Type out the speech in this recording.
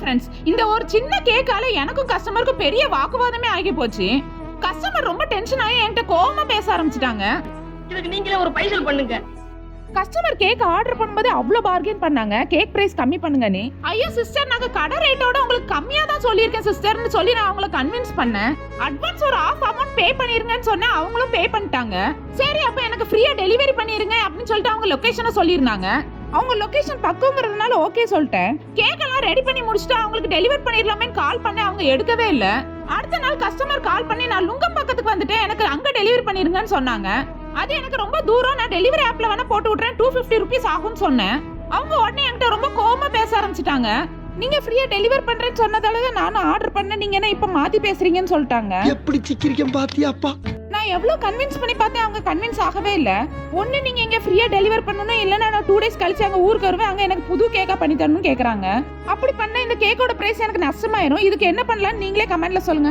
Friends, இந்த ஒரு சின்ன கேக்கால எனக்கும் கஸ்டமருக்கும் பெரிய வாக்குவாதமே ஆகி போச்சு. கஸ்டமர் ரொம்ப டென்ஷன் ஆகி என்கிட்ட கோவமா பேச ஆரம்பிச்சிட்டாங்க. இதுக்கு நீங்களே ஒரு பைசல் பண்ணுங்க. கஸ்டமர் கேக் ஆர்டர் பண்ணும்போது அவ்வளவு பார்கெயின் பண்ணாங்க, கேக் பிரைஸ் கம்மி பண்ணுங்கன்னு. ஐயோ சிஸ்டர், நாங்க கடை ரேட்டோட உங்களுக்கு கம்மியா தான் சொல்லியிருக்கேன் சிஸ்டர்னு சொல்லி நான் அவங்கள கன்வின்ஸ் பண்ணேன். அட்வான்ஸ் ஒரு half அமௌண்ட் பே பண்ணிருங்கன்னு சொன்னேன், அவங்களும் பே பண்ணிட்டாங்க. சரி அப்ப எனக்கு ஃப்ரீயா டெலிவரி பண்ணிருங்க அப்படின்னு சொல்லிட்டு அவங்க லொகேஷனை சொல்லியிருந்தாங்க. அவங்க லொகேஷன் பக்கம்ங்கிறதுனால ஓகே சொல்லிட்டேன். கேக் எல்லாம் ரெடி பண்ணி முடிச்சுட்டு அவங்களுக்கு டெலிவரி பண்ணிடலாமே கால் பண்ணி அவங்க எடுக்கவே இல்ல. அடுத்த நாள் கஸ்டமர் கால் பண்ணி நான் லுங்கம் பக்கத்துக்கு வந்துட்டேன், எனக்கு அங்க டெலிவரி பண்ணிருங்கன்னு சொன்னாங்க. அது எனக்கு ரொம்ப தூரம், நான் டெலிவரி ஆப்ல வேணா போட்டு விட்டுறேன், 250 rupees ஆகும்னு சொன்னேன். அவங்க உடனே என்கிட்ட ரொம்ப கோவமா பேச ஆரம்பிச்சிட்டாங்க. நீங்க ஃப்ரீயா டெலிவரி பண்றேன்னு சொன்னதால தான் நானும் ஆர்டர் பண்ணேன், நீங்க என்ன இப்ப மாத்தி பேசுறீங்கன்னு சொல்லிட்டாங்க. எப்படி சிக்கிரிக்கம் பாத்தியாப்பா? நான் எவ்வளவு கன்வின்ஸ் பண்ணி பார்த்தேன், அவங்க கன்வின்ஸ் ஆகவே இல்ல. ஒண்ணு நீங்க இங்க ஃப்ரீயா டெலிவரி பண்ணனும், இல்லனா நான் 2 days கழிச்சு அங்க ஊருக்கு வருவேன், அங்க எனக்கு புது கேக்கா பண்ணி தரணும்னு கேக்குறாங்க. அப்படி பண்ண இந்த கேக்கோட பிரைஸ் எனக்கு நஷ்டமாயிரும். இதுக்கு என்ன பண்ணலாம்னு நீங்களே கமெண்ட்ல சொல்லுங்க.